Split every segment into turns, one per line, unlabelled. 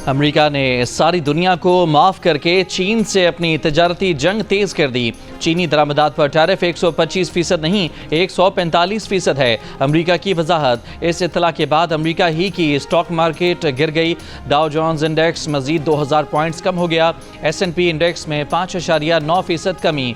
امریکہ نے ساری دنیا کو معاف کر کے چین سے اپنی تجارتی جنگ تیز کر دی۔ چینی درآمدات پر ٹیرف 125% نہیں 145% ہے۔ امریکہ کی وضاحت۔ اس اطلاع کے بعد امریکہ ہی کی اسٹاک مارکیٹ گر گئی۔ ڈاؤ جونز انڈیکس مزید 2000 پوائنٹس کم ہو گیا۔ S&P انڈیکس میں 5.9% کمی۔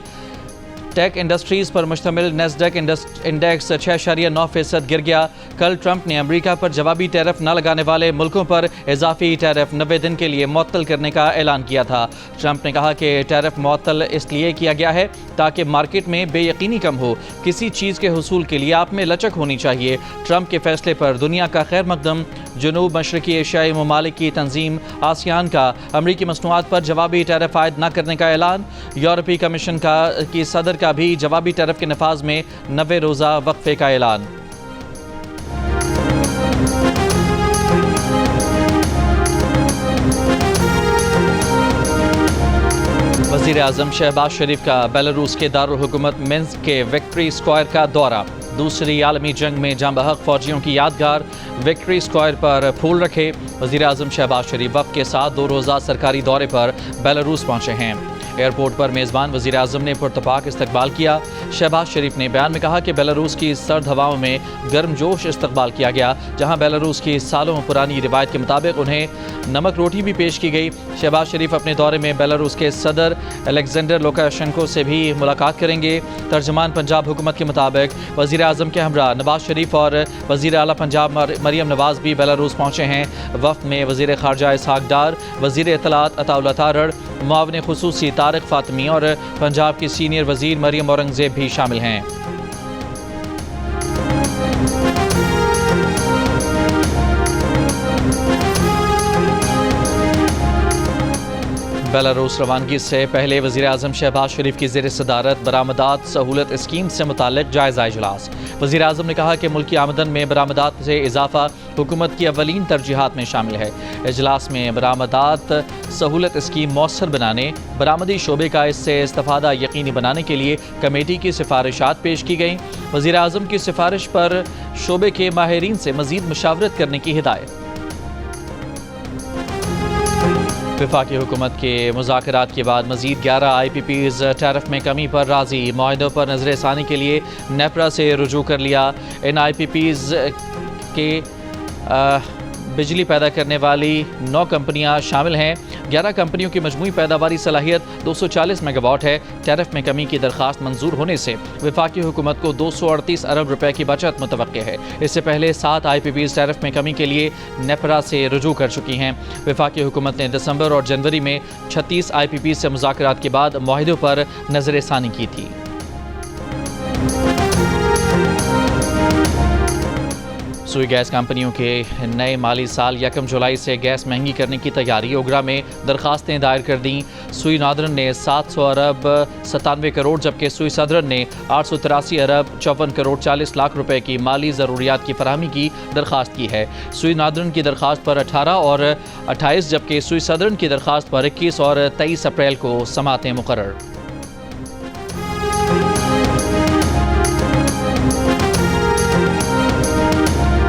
ٹیک انڈسٹریز پر مشتمل نیسڈیک انڈیکس 6.9% گر گیا۔ کل ٹرمپ نے امریکہ پر جوابی ٹیرف نہ لگانے والے ملکوں پر اضافی ٹیرف 90 دن کے لیے معطل کرنے کا اعلان کیا تھا۔ ٹرمپ نے کہا کہ ٹیرف معطل اس لیے کیا گیا ہے تاکہ مارکیٹ میں بے یقینی کم ہو۔ کسی چیز کے حصول کے لیے آپ میں لچک ہونی چاہیے۔ ٹرمپ کے فیصلے پر دنیا کا خیر مقدم۔ جنوب مشرقی ایشیائی ممالک کی تنظیم آسیان کا امریکی مصنوعات پر جوابی ٹیرف عائد نہ کرنے کا اعلان۔ یورپی کمیشن کی صدر کا بھی جوابی ٹیرف کے نفاذ میں 90 روزہ وقفے کا اعلان۔ وزیر اعظم شہباز شریف کا بیلاروس کے دارالحکومت منسک کے وکٹری اسکوائر کا دورہ۔ دوسری عالمی جنگ میں جاں بحق فوجیوں کی یادگار وکٹری اسکوائر پر پھول رکھے۔ وزیر اعظم شہباز شریف وفد کے ساتھ 2 روزہ سرکاری دورے پر بیلاروس پہنچے ہیں۔ ایئرپورٹ پر میزبان وزیر اعظم نے پرتپاک استقبال کیا۔ شہباز شریف نے بیان میں کہا کہ بیلاروس کی سرد ہواؤں میں گرم جوش استقبال کیا گیا، جہاں بیلاروس کی سالوں پرانی روایت کے مطابق انہیں نمک روٹی بھی پیش کی گئی۔ شہباز شریف اپنے دورے میں بیلاروس کے صدر الیگزینڈر لوکاشنکو سے بھی ملاقات کریں گے۔ ترجمان پنجاب حکومت کے مطابق وزیر اعظم کے ہمراہ نواز شریف اور وزیر اعلیٰ پنجاب مریم نواز بھی بیلاروس پہنچے ہیں۔ وفد میں وزیر خارجہ اسحاق ڈار، وزیر اطلاعات عطا اللہ تارڑ، معاون خصوصی طارق فاطمی اور پنجاب کی سینئر وزیر مریم اورنگزیب بھی شامل ہیں۔ بیلاروس روانگی سے پہلے وزیر اعظم شہباز شریف کی زیر صدارت برآمدات سہولت اسکیم سے متعلق جائزہ اجلاس۔ وزیر اعظم نے کہا کہ ملکی آمدن میں برآمدات سے اضافہ حکومت کی اولین ترجیحات میں شامل ہے۔ اجلاس میں برآمدات سہولت اسکیم مؤثر بنانے، برآمدی شعبے کا اس سے استفادہ یقینی بنانے کے لیے کمیٹی کی سفارشات پیش کی گئیں۔ وزیر اعظم کی سفارش پر شعبے کے ماہرین سے مزید مشاورت کرنے کی ہدایت۔ وفاقی حکومت کے مذاکرات کے بعد مزید 11 IPPs ٹیرف میں کمی پر راضی۔ معاہدوں پر نظر ثانی کے لیے نیپرا سے رجوع کر لیا۔ ان IPPs کے بجلی پیدا کرنے والی 9 کمپنیاں شامل ہیں۔ 11 کمپنیوں کی مجموعی پیداواری صلاحیت 240 میگا واٹ ہے۔ ٹیرف میں کمی کی درخواست منظور ہونے سے وفاقی حکومت کو 238 ارب روپے کی بچت متوقع ہے۔ اس سے پہلے 7 IPPs ٹیرف میں کمی کے لیے نیپرا سے رجوع کر چکی ہیں۔ وفاقی حکومت نے دسمبر اور جنوری میں 36 IPPs سے مذاکرات کے بعد معاہدوں پر نظر ثانی کی تھی۔ سوئی گیس کمپنیوں کے نئے مالی سال 1 جولائی سے گیس مہنگی کرنے کی تیاری۔ اوگرا میں درخواستیں دائر کر دیں۔ سوئی نادرن نے 700 ارب 97 کروڑ جبکہ سوئی صدرن نے 883 ارب 54 کروڑ 40 لاکھ روپے کی مالی ضروریات کی فراہمی کی درخواست کی ہے۔ سوئی نادرن کی درخواست پر 18 اور 28 جبکہ سوئی صدرن کی درخواست پر 21 اور 23 اپریل کو سماعتیں مقرر۔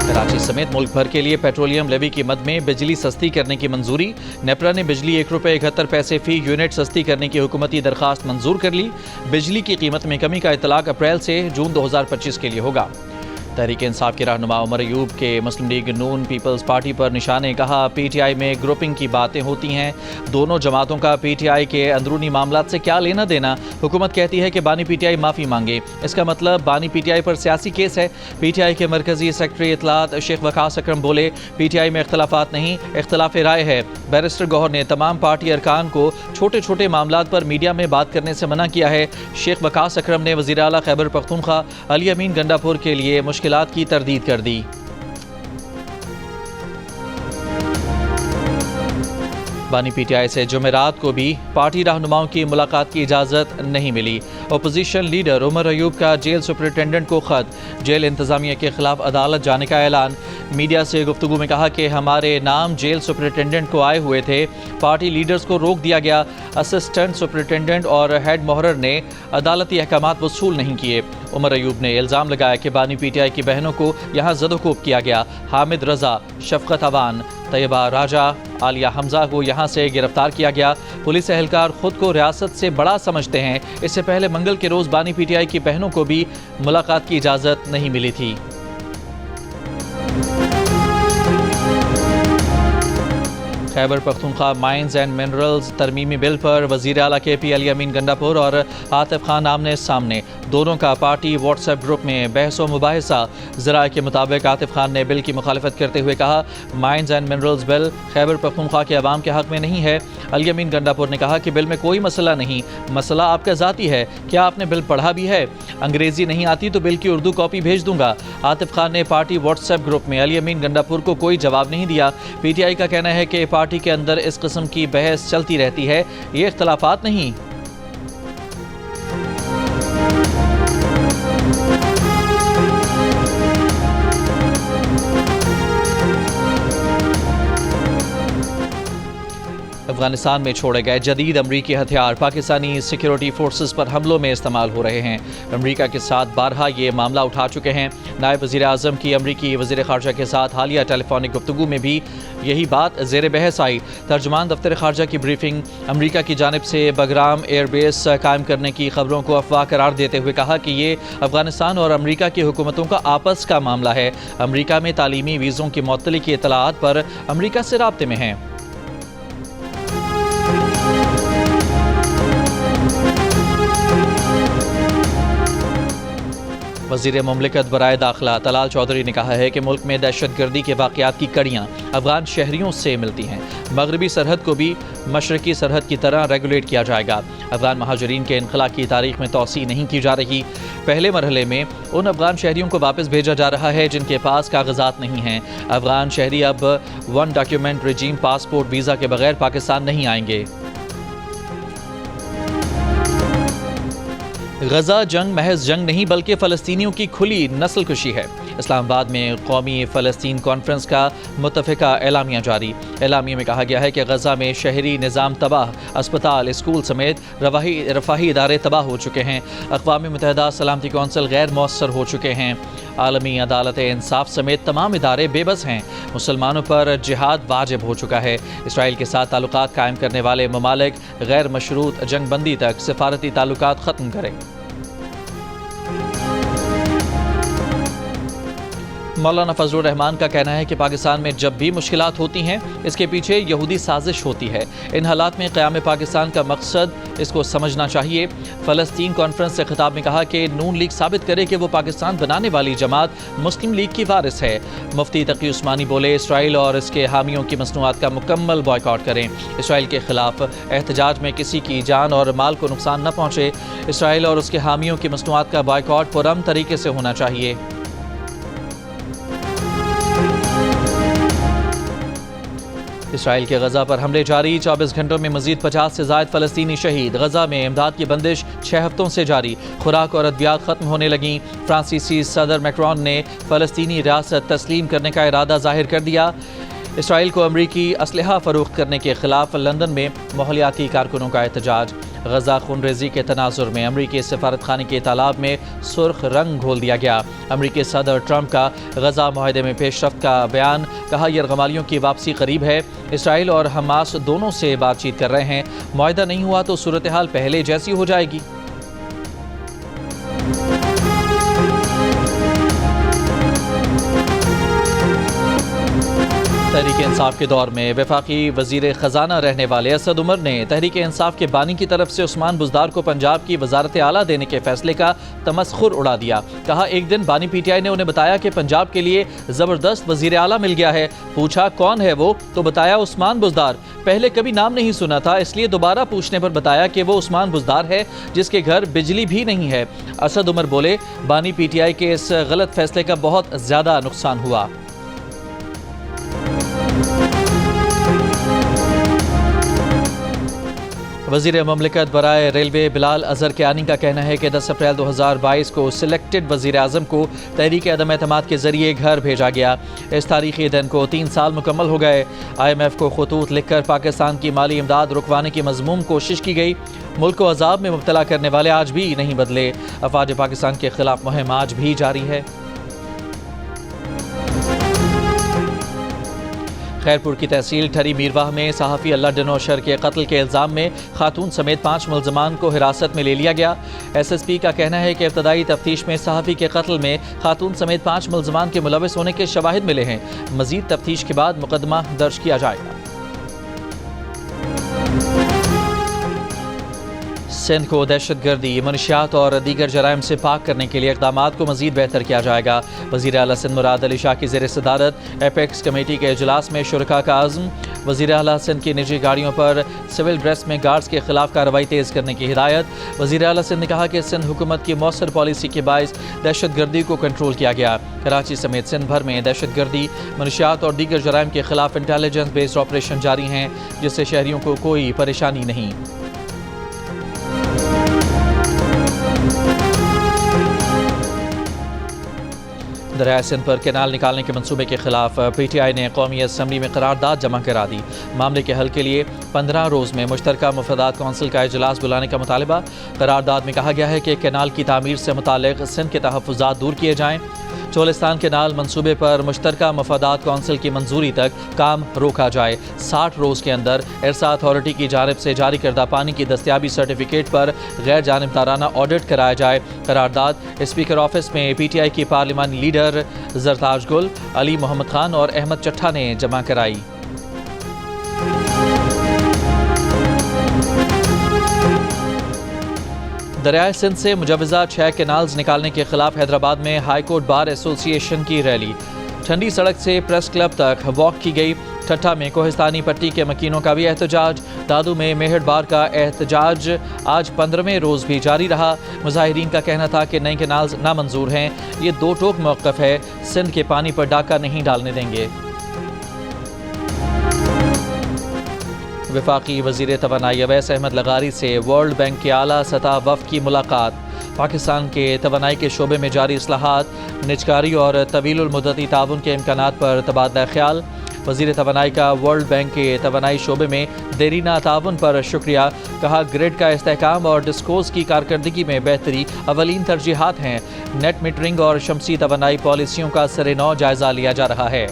کراچی سمیت ملک بھر کے لیے پیٹرولیم لیوی کی مد میں بجلی سستی کرنے کی منظوری۔ نیپرا نے بجلی 1 روپے 71 پیسے فی یونٹ سستی کرنے کی حکومتی درخواست منظور کر لی۔ بجلی کی قیمت میں کمی کا اطلاق اپریل سے جون 2025 کے لیے ہوگا۔ تحریک انصاف کے رہنما عمر ایوب کے مسلم لیگ نون پیپلز پارٹی پر نشانے۔ کہا PTI میں گروپنگ کی باتیں ہوتی ہیں، دونوں جماعتوں کا PTI کے اندرونی معاملات سے کیا لینا دینا۔ حکومت کہتی ہے کہ بانی PTI معافی مانگے، اس کا مطلب بانی PTI پر سیاسی کیس ہے۔ PTI کے مرکزی سیکرٹری اطلاعات شیخ وقاص اکرم بولے PTI میں اختلافات نہیں، اختلاف رائے ہے۔ بیرسٹر گوہر نے تمام پارٹی ارکان کو چھوٹے چھوٹے معاملات پر میڈیا میں بات کرنے سے منع کیا ہے۔ شیخ وقاص اکرم نے وزیر اعلیٰ خیبر پختونخوا علی امین گنڈاپور کے لیے مشکلات کی تردید کر دی۔ بانی PTI سے جمعرات کو بھی پارٹی رہنماؤں کی ملاقات کی اجازت نہیں ملی۔ اپوزیشن لیڈر عمر ایوب کا جیل سپرنٹینڈنٹ کو خط، جیل انتظامیہ کے خلاف عدالت جانے کا اعلان۔ मीडिया से गुफ्तगू में कहा कि हमारे नाम जेल सुपरिटेंडेंट को आए हुए थे, पार्टी लीडर्स को रोक दिया गया। असिस्टेंट सुपरिटेंडेंट और हेड मोहर्रर ने अदालती अहकामात वसूल नहीं किए। उमर अयूब ने इल्ज़ाम लगाया कि बानी पीटीआई की बहनों को यहाँ ज़दोकोब किया गया। हामिद रजा, शफकत अवान, तैयबा राजा, आलिया हमजा को यहाँ से गिरफ्तार किया गया। पुलिस एहलकार खुद को रियासत से बड़ा समझते हैं। इससे पहले मंगल के रोज़ बानी पीटीआई की बहनों को भी मुलाकात की इजाज़त नहीं मिली थी। Khyber Pakhtunkhwa mines and minerals तरमीमी बिल पर वज़ीर आला KP अली अमीन गंडापुर और आतिफ खान आमने सामने। दोनों का पार्टी व्हाट्सएप ग्रुप में बहस व मुबाहिसा। ज़राए के मुताबिक आतिफ खान ने बिल की मुखालफत करते हुए कहा, mines and minerals bill Khyber Pakhtunkhwa के अवाम के हक़ में नहीं है। अली अमीन गंडापुर ने कहा कि बिल में कोई मसला नहीं, मसला आपका ज़ाती है। क्या आपने बिल पढ़ा भी है? अंग्रेज़ी नहीं आती तो बिल की उर्दू कॉपी भेज दूंगा। आतिफ खान ने पार्टी व्हाट्सएप ग्रुप में अली अमीन गंडापुर को कोई जवाब नहीं दिया। PTI का कहना है कि पार्टी के अंदर इस किस्म की बहस चलती रहती है, ये इख्तलाफात नहीं। अफगानिस्तान में छोड़े गए जदीद अमरीकी हथियार पाकिस्तानी सिक्योरिटी फोर्सेस पर हमलों में इस्तेमाल हो रहे हैं। अमरीका के साथ बारहा ये मामला उठा चुके हैं। नायब वज़ीर आज़म की अमरीकी वज़ीर ख़ारजा के साथ हालिया टेलीफोनिक गुफ्तगू में भी यही बात ज़ेर बहस आई। तर्जुमान दफ्तर ख़ारजा की ब्रीफिंग अमरीका की जानिब से बगराम एयरबेस कायम करने की खबरों को अफवाह करार देते हुए कहा कि ये अफगानिस्तान और अमरीका की हुकूमतों का आपस का मामला है। अमरीका में तालीमी वीज़ों की मुअत्तली की इत्तलाआत पर अमरीका से राब्ते में हैं। वज़ीर मुमलिकत बराए दाखिला तलाल चौधरी ने कहा है कि मुल्क में दहशतगर्दी के वाक़यात की कड़ियाँ अफगान शहरियों से मिलती हैं। मगरबी सरहद को भी मशरकी सरहद की तरह रेगुलेट किया जाएगा। अफगान महाजरीन के इनखला की तारीख में तौसी नहीं की जा रही। पहले मरहले में उन अफगान शहरियों को वापस भेजा जा रहा है जिनके पास कागजात नहीं हैं। अफगान शहरी अब वन डॉक्यूमेंट रजीम पासपोर्ट वीज़ा के बगैर पाकिस्तान नहीं आएंगे। गजा जंग महज जंग नहीं बल्कि फ़लस्तीनियों की खुली नस्ल कुशी है। इस्लामाबाद में कौमी फ़लस्तीन कॉन्फ्रेंस का मुत्तफ़िका एलामिया जारी। एलामिया में कहा गया है कि गजा में शहरी निज़ाम तबाह, अस्पताल, स्कूल समेत रफ़ाही इदारे तबाह हो चुके हैं। अक़वाम मुत्तहिदा सलामती कौंसिल गैर मौसर हो चुके हैं। आलमी अदालत इंसाफ समेत तमाम इदारे बेबस हैं। मुसलमानों पर जिहाद वाजिब हो चुका है। इसराइल के साथ ताल्लुकात कायम करने वाले ममालिक गैर मशरूत जंग बंदी तक सिफारती ताल्लुकात ख़त्म करें। मौलाना फजलुर रहमान का कहना है कि पाकिस्तान में जब भी मुश्किलात होती हैं इसके पीछे यहूदी साजिश होती है। इन हालात में क़याम पाकिस्तान का मकसद इसको समझना चाहिए। फ़लस्तीन कॉन्फ्रेंस से खिताब में कहा कि नून लीग साबित करे कि वो पाकिस्तान बनाने वाली जमात मुस्लिम लीग की वारिस है। मुफ्ती तकी उस्मानी बोले, इसराइल और इसके हामियों की मसनूआत का मुकम्मल बॉयकॉट करें। इसराइल के खिलाफ एहतजाज में किसी की जान और माल को नुकसान न पहुँचे। इसराइल और उसके हामियों की मसनूआत का बॉयकॉट पुरअमन तरीके से होना चाहिए। इसराइल के गजा पर हमले जारी। 24 घंटों में मजीद 50 से ज़ायद फ़लस्तीनी शहीद। गजा में इमदाद की बंदिश 6 हफ्तों से जारी। खुराक और अद्वियात ख़त्म होने लगी। फ्रांसीसी सदर मैक्रोन ने फ़लस्तीनी रियासत तस्लीम करने का इरादा ज़ाहिर कर दिया। इसराइल को अमरीकी असलहा फ़रोख्त करने के ख़िलाफ़ लंदन में माहौलियाती कारकुनों का एहतजाज। गजा खूनरेज़ी के तनाजुर में अमरीकी सफारत खाने के तालाब में सुर्ख रंग घोल दिया गया। अमरीकी सदर ट्रंप का गजा माहदे में पेशरफ्त का बयान। कहा, यरगमालियों की वापसी करीब है। इसराइल और हमास दोनों से बातचीत कर रहे हैं। मुआहदा नहीं हुआ तो सूरत हाल पहले जैसी हो जाएगी। तहरीक इंसाफ के दौर में वफाकी वजीर ख़जाना रहने वाले असद उमर ने तहरीक इंसाफ के बानी की तरफ से उस्मान बुज़दार को पंजाब की वजारत आला देने के फैसले का तमस्खुर उड़ा दिया। कहा, एक दिन बानी PTI ने उन्हें बताया कि पंजाब के लिए ज़बरदस्त वजीर आला मिल गया है। पूछा कौन है वो, तो बताया उस्मान बुज़दार। पहले कभी नाम नहीं सुना था, इसलिए दोबारा पूछने पर बताया कि वो उस्मान बुज़दार है जिसके घर बिजली भी नहीं है। असद उमर बोले, बानी PTI के इस गलत फैसले का बहुत ज़्यादा नुकसान हुआ। वज़ीर ममलिकत बराए रेलवे बिलाल अजहर कियानी का कहना है कि 10 अप्रैल 2022 को सिलेक्टेड वज़ीर आज़म को तहरीक अदम एतमाद के ज़रिए घर भेजा गया। इस तारीखी दिन को 3 साल मुकम्मल हो गए। IMF को खतूत लिखकर पाकिस्तान की माली इमदाद रुकवाने की मज़मूम कोशिश की गई। मुल्क को अजाब में मुब्तला करने वाले आज भी नहीं बदले। अफवाज पाकिस्तान के खिलाफ मुहिम आज भी जारी है। खैरपुर की तहसील ठरी मीरवाह में सहाफ़ी अल्लाह डनोशर के कत्ल के इल्ज़ाम में खातून समेत 5 मुल्ज़मान को हिरासत में ले लिया गया। SSP का कहना है कि इब्तदाई तफ्तीश में सहाफ़ी के कत्ल में खातून समेत 5 मुल्ज़मान के मुलविस होने के शवाहिद मिले हैं। मज़ीद तफ्तीश के बाद मुकदमा दर्ज किया जाएगा। सिंध को दहशतगर्दी, मनशियात और दीगर जराइम से पाक करने के लिए इक़दामात को मज़ीद बेहतर किया जाएगा। वज़ीर आला सिंध मुराद अली शाह की ज़ेर सदारत एपेक्स कमेटी के इजलास में शुरका का आज़म। वज़ीर आला सिंध की निजी गाड़ियों पर सिविल ड्रेस में गार्ड्स के खिलाफ कार्रवाई तेज़ करने की हिदायत। वज़ीर आला सिंध ने कहा कि सिंध हुकूमत की मौसर पॉलिसी के बायस दहशतगर्दी को कंट्रोल किया गया। कराची समेत सिंध भर में दहशतगर्दी, मनशियात और दीगर जराइम के खिलाफ इंटेलिजेंस बेस्ड ऑपरेशन जारी हैं, जिससे शहरियों को कोई परेशानी नहीं। दरिया सिंध पर कैनाल निकालने के मंसूबे के खिलाफ PTI ने कौमी असम्बली में करारदाद जमा करा दी। मामले के हल के लिए 15 रोज़ में मुश्तरका मुफादात कौंसिल का इजलास बुलाने का मुतालबा। करारदाद में कहा गया है कि कैनाल की तामीर से मुताल्लिक़ सिंध के तहफ़्फ़ुज़ात दूर किए जाएँ। चोलिस्तान कैनाल मंसूबे पर मुश्तरका मुफादात कौंसिल की मंजूरी तक काम रोका जाए। 60 रोज़ के अंदर इरसा अथॉरिटी की जानिब से जारी करदा पानी की दस्तियाबी सर्टिफिकेट पर गैर जानिबदाराना ऑडिट कराया जाए। करारदाद स्पीकर ऑफिस में PTI की पार्लिमानी लीडर जरताज गुल, अली मोहम्मद खान और अहमद चट्ठा ने जमा कराई। दरियाए सिंध से मुजवज़ा 6 कैनाल्स निकालने के खिलाफ हैदराबाद में हाई कोर्ट बार एसोसिएशन की रैली। ठंडी सड़क से प्रेस क्लब तक वॉक की गई। ठट्ठा में कोहिस्तानी पट्टी के मकीनों का भी एहतजाज। दादू में मेहर बार का एहतजाज आज 15वें रोज़ भी जारी रहा। मुजाहिरीन का कहना था कि नए कैनाल्स नामंजूर हैं। ये दो टोक मौक़िफ़ है, सिंध के पानी पर डाका नहीं डालने देंगे। वफाकी वज़ीर तवानाई अवैस अहमद लगारी से वर्ल्ड बैंक के आला सतह वफ़द की मुलाकात। पाकिस्तान के तवानाई के शोबे में जारी इस्लाहात, निजकारी और तवीलुल मुद्दती ताउन के इम्कानात पर तबादला ख्याल। वज़ीर तवानाई का वर्ल्ड बैंक के तवानाई शोबे में देरीना ताउन पर शुक्रिया। कहा ग्रिड का इस्तेहकाम और डिस्कोस की कारकर्दगी में बेहतरी अवलीन तरजीहात हैं। नेट मीटरिंग और शमसी तवानाई पॉलिसियों का सरे-नौ जायज़ा लिया जा रहा है।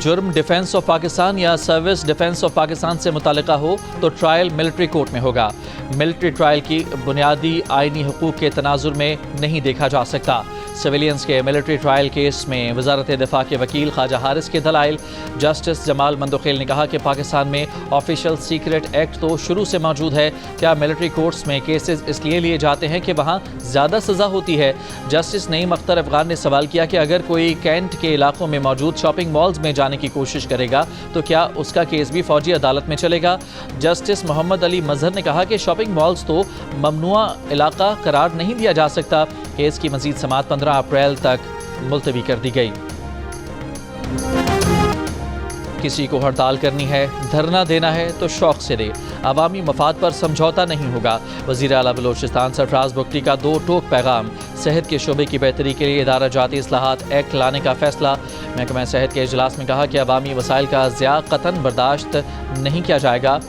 जुर्म डिफेंस ऑफ पाकिस्तान या सर्विस डिफेंस ऑफ पाकिस्तान से मुताल्लिका हो तो ट्रायल मिलिट्री कोर्ट में होगा। मिलिट्री ट्रायल की बुनियादी आइनी हुकूक के तनाजुर में नहीं देखा जा सकता। सिविलियंस के मिलिट्री ट्रायल केस में वजारत दिफा के वकील ख्वाजा हारिस के दलाइल। जस्टिस जमाल मंदोखेल ने कहा कि पाकिस्तान में ऑफिशियल सीक्रेट एक्ट तो शुरू से मौजूद है। क्या मिलिट्री कोर्ट्स में केसेस इसलिए लिए जाते हैं कि वहाँ ज़्यादा सज़ा होती है? जस्टिस नईम अख्तर अफगान ने सवाल किया कि अगर कोई कैंट के इलाकों में मौजूद शॉपिंग मॉल्स में जाने की कोशिश करेगा तो क्या उसका केस भी फौजी अदालत में चलेगा? जस्टिस मोहम्मद अली मजहर ने कहा कि शॉपिंग मॉल्स तो ममनुआ इलाका करार नहीं दिया जा सकता। केस की मजीद समाअत 15 अप्रैल तक मुलतवी कर दी गई। किसी को हड़ताल करनी है, धरना देना है तो शौक से दे, अवामी मफाद पर समझौता नहीं होगा। वज़ीर आला बलोचिस्तान सरफराज बुगटी का दो टोक पैगाम। सेहत के शोबे की बेहतरी के लिए इदारा जाती इस्लाहात एक्ट लाने का फैसला। महकमा सेहत के इजलास में कहा कि अवामी वसाइल का ज़िया कतन बर्दाश्त नहीं किया जाएगा।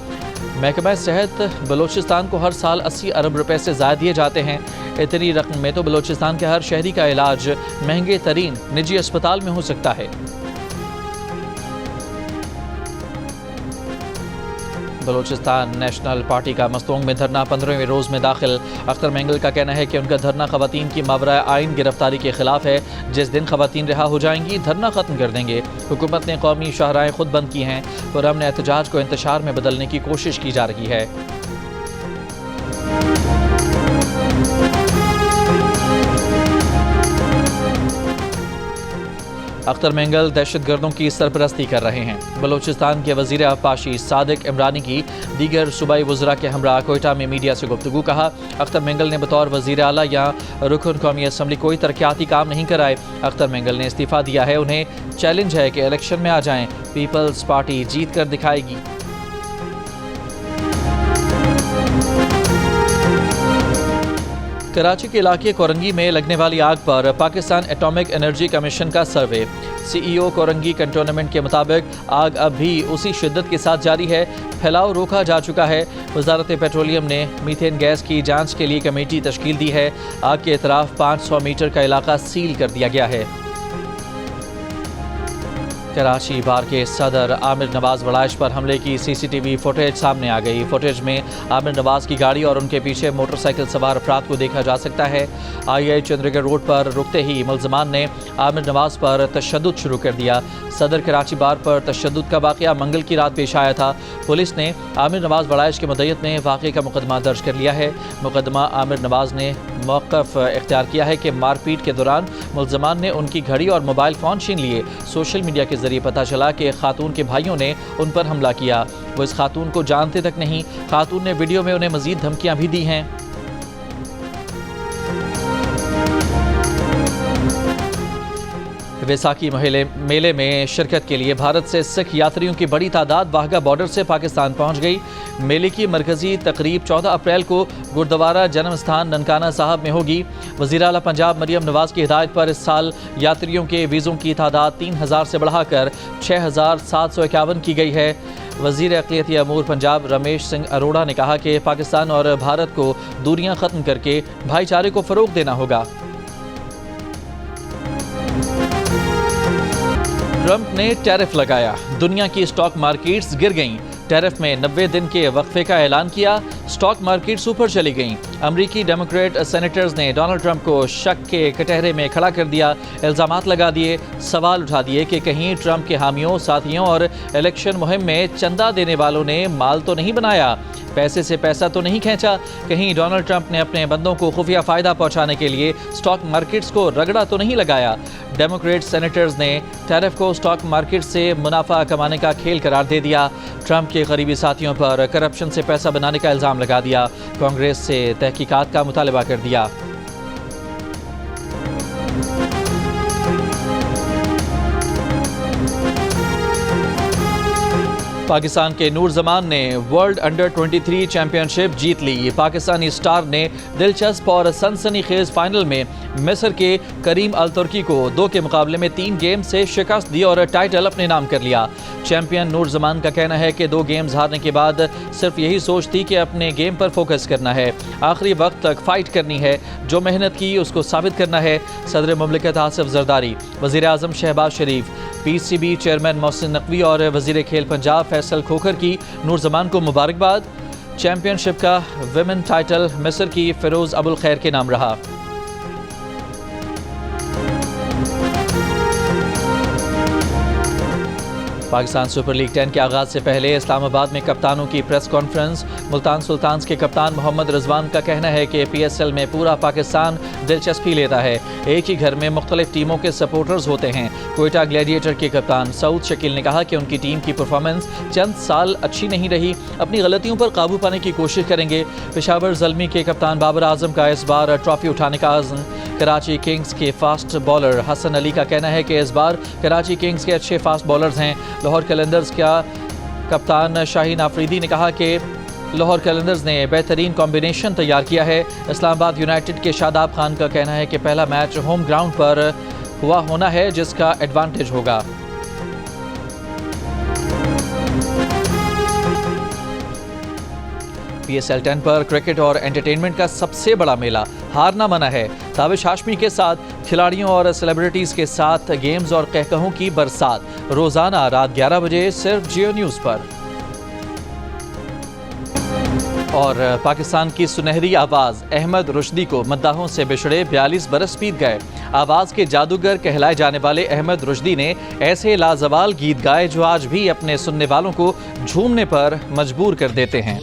महकमा सेहत बलोचिस्तान को हर साल 80 अरब रुपए से ज़ायद दिए जाते हैं। इतनी रकम में तो बलोचिस्तान के हर शहरी का इलाज महंगे तरीन निजी अस्पताल में हो सकता है। बलोचिस्तान नेशनल पार्टी का मस्तोंग में धरना 15वें रोज़ में दाखिल। अख्तर मेंगल का कहना है कि उनका धरना खवातीन की मावरा आइन गिरफ्तारी के खिलाफ है। जिस दिन खवातीन रिहा हो जाएंगी धरना ख़त्म कर देंगे। हुकूमत ने कौमी शाहराएँ खुद बंद की हैं। पुरअमन एहतजाज को इंतशार में बदलने की कोशिश की जा रही है। اختر مینگل دہشت گردوں کی سرپرستی کر رہے ہیں۔ بلوچستان کے وزیر آبپاشی صادق عمرانی کی دیگر صوبائی وزراء کے ہمراہ کوئٹہ میں میڈیا سے گفتگو۔ کہا اختر مینگل نے بطور وزیر اعلیٰ یا رکن قومی اسمبلی کوئی ترقیاتی کام نہیں کرائے۔ اختر مینگل نے استعفیٰ دیا ہے۔ انہیں چیلنج ہے کہ الیکشن میں آ جائیں، پیپلز پارٹی جیت کر دکھائے گی۔ کراچی کے علاقے کورنگی میں لگنے والی آگ پر پاکستان ایٹامک انرجی کمیشن کا سروے۔ سی ای او کورنگی کنٹونمنٹ کے مطابق آگ اب بھی اسی شدت کے ساتھ جاری ہے، پھیلاؤ روکا جا چکا ہے۔ وزارت پیٹرولیم نے میتھین گیس کی جانچ کے لیے کمیٹی تشکیل دی ہے۔ آگ کے اطراف 500 میٹر کا علاقہ سیل کر دیا گیا ہے۔ کراچی بار کے صدر عامر نواز وڑائش پر حملے کی سی سی ٹی وی فوٹیج سامنے آ گئی۔ فوٹیج میں عامر نواز کی گاڑی اور ان کے پیچھے موٹر سائیکل سوار افراد کو دیکھا جا سکتا ہے۔ آئی چندرگڑھ روڈ پر رکتے ہی ملزمان نے عامر نواز پر تشدد شروع کر دیا۔ صدر کراچی بار پر تشدد کا واقعہ منگل کی رات پیش آیا تھا۔ پولیس نے عامر نواز وڑائش کے مدعیت میں واقعے کا مقدمہ درج کر لیا ہے۔ مقدمہ عامر نواز نے موقف اختیار کیا ہے کہ مار پیٹ کے دوران ملزمان نے ان کی گھڑی اور موبائل فون چھین لیے۔ سوشل میڈیا کے ذریعے پتہ چلا کہ خاتون کے بھائیوں نے ان پر حملہ کیا۔ وہ اس خاتون کو جانتے تک نہیں۔ خاتون نے ویڈیو میں انہیں مزید دھمکیاں بھی دی ہیں۔ ویساکھی میلے میں شرکت کے لیے بھارت سے سکھ یاتریوں کی بڑی تعداد واہگہ بارڈر سے پاکستان پہنچ گئی۔ میلے کی مرکزی تقریب 14 اپریل کو گردوارہ جنم استھان ننکانہ صاحب میں ہوگی۔ وزیر اعلیٰ پنجاب مریم نواز کی ہدایت پر اس سال یاتریوں کے ویزوں کی تعداد 3000 سے بڑھا کر 6751 کی گئی ہے۔ وزیر اقلیتی امور پنجاب رمیش سنگھ اروڑا نے کہا کہ پاکستان اور بھارت کو دوریاں ختم کر کے بھائی چارے کو فروغ دینا ہوگا۔ ٹرمپ نے ٹیرف لگایا، دنیا کی اسٹاک مارکیٹس گر گئیں۔ ٹیرف میں 90 دن کے وقفے کا اعلان کیا، اسٹاک مارکیٹس اوپر چلی گئیں۔ امریکی ڈیموکریٹ سینیٹرز نے ڈونلڈ ٹرمپ کو شک کے کٹہرے میں کھڑا کر دیا، الزامات لگا دیے، سوال اٹھا دیے کہ کہیں ٹرمپ کے حامیوں، ساتھیوں اور الیکشن مہم میں چندہ دینے والوں نے مال تو نہیں بنایا، پیسے سے پیسہ تو نہیں کھینچا، کہیں ڈونلڈ ٹرمپ نے اپنے بندوں کو خفیہ فائدہ پہنچانے کے لیے اسٹاک مارکیٹس کو رگڑا تو نہیں لگایا۔ ڈیموکریٹ سینیٹرز نے ٹیرف کو اسٹاک مارکیٹ سے منافع کمانے کا کھیل قرار دے دیا۔ ٹرمپ کے قریبی ساتھیوں پر کرپشن سے پیسہ بنانے کا الزام لگا دیا، کانگریس سے تحقیقات کا مطالبہ کر دیا۔ پاکستان کے نور زمان نے ورلڈ انڈر 23 چیمپئن شپ جیت لی۔ پاکستانی سٹار نے دلچسپ اور سنسنی خیز فائنل میں مصر کے کریم الترکی کو 2 کے مقابلے میں 3 گیم سے شکست دی اور ٹائٹل اپنے نام کر لیا۔ چیمپئن نور زمان کا کہنا ہے کہ 2 گیمز ہارنے کے بعد صرف یہی سوچ تھی کہ اپنے گیم پر فوکس کرنا ہے، آخری وقت تک فائٹ کرنی ہے، جو محنت کی اس کو ثابت کرنا ہے۔ صدر مملکت آصف زرداری، وزیر اعظم شہباز شریف، پی C B chairman Mohsin Naqvi اور وزیر کھیل پنجاب فیصل کھوکھر کی نور زمان کو مبارکباد۔ چیمپئن شپ کا ویمن ٹائٹل مصر کی فیروز ابوالخیر کے نام رہا۔ پاکستان سپر لیگ 10 کے آغاز سے پہلے اسلام آباد میں کپتانوں کی پریس کانفرنس۔ ملتان سلطانز کے کپتان محمد رضوان کا کہنا ہے کہ پی ایس ایل میں پورا پاکستان دلچسپی لیتا ہے، ایک ہی گھر میں مختلف ٹیموں کے سپورٹرز ہوتے ہیں۔ کوئٹہ گلیڈیٹر کے کپتان سعود شکیل نے کہا کہ ان کی ٹیم کی پرفارمنس چند سال اچھی نہیں رہی، اپنی غلطیوں پر قابو پانے کی کوشش کریں گے۔ پشاور زلمی کے کپتان بابر اعظم کا اس بار ٹرافی اٹھانے کا عزم۔ کراچی کنگز کے فاسٹ بالر حسن علی کا کہنا ہے کہ اس بار کراچی کنگز کے اچھے فاسٹ بالرز ہیں۔ لاہور قلندرز کا کپتان شاہین آفریدی نے کہا کہ لاہور قلندرز نے بہترین کمبینیشن تیار کیا ہے۔ اسلام آباد یونائٹڈ کے شاداب خان کا کہنا ہے کہ پہلا میچ ہوم گراؤنڈ پر ہوا ہونا ہے جس کا ایڈوانٹیج ہوگا۔ پی ایس ایل 10 پر کرکٹ اور انٹرٹینمنٹ کا سب سے بڑا میلہ ہارنا منع ہے۔ تابش ہاشمی کے ساتھ کھلاڑیوں اور سیلیبریٹیز کے ساتھ گیمز اور قہقہوں کی برسات، روزانہ رات 11 بجے صرف جیو نیوز پر۔ اور پاکستان کی سنہری آواز احمد رشدی کو مداحوں سے بچھڑے 42 برس بیت گئے۔ آواز کے جادوگر کہلائے جانے والے احمد رشدی نے ایسے لازوال گیت گائے جو آج بھی اپنے سننے والوں کو جھومنے پر مجبور کر دیتے ہیں۔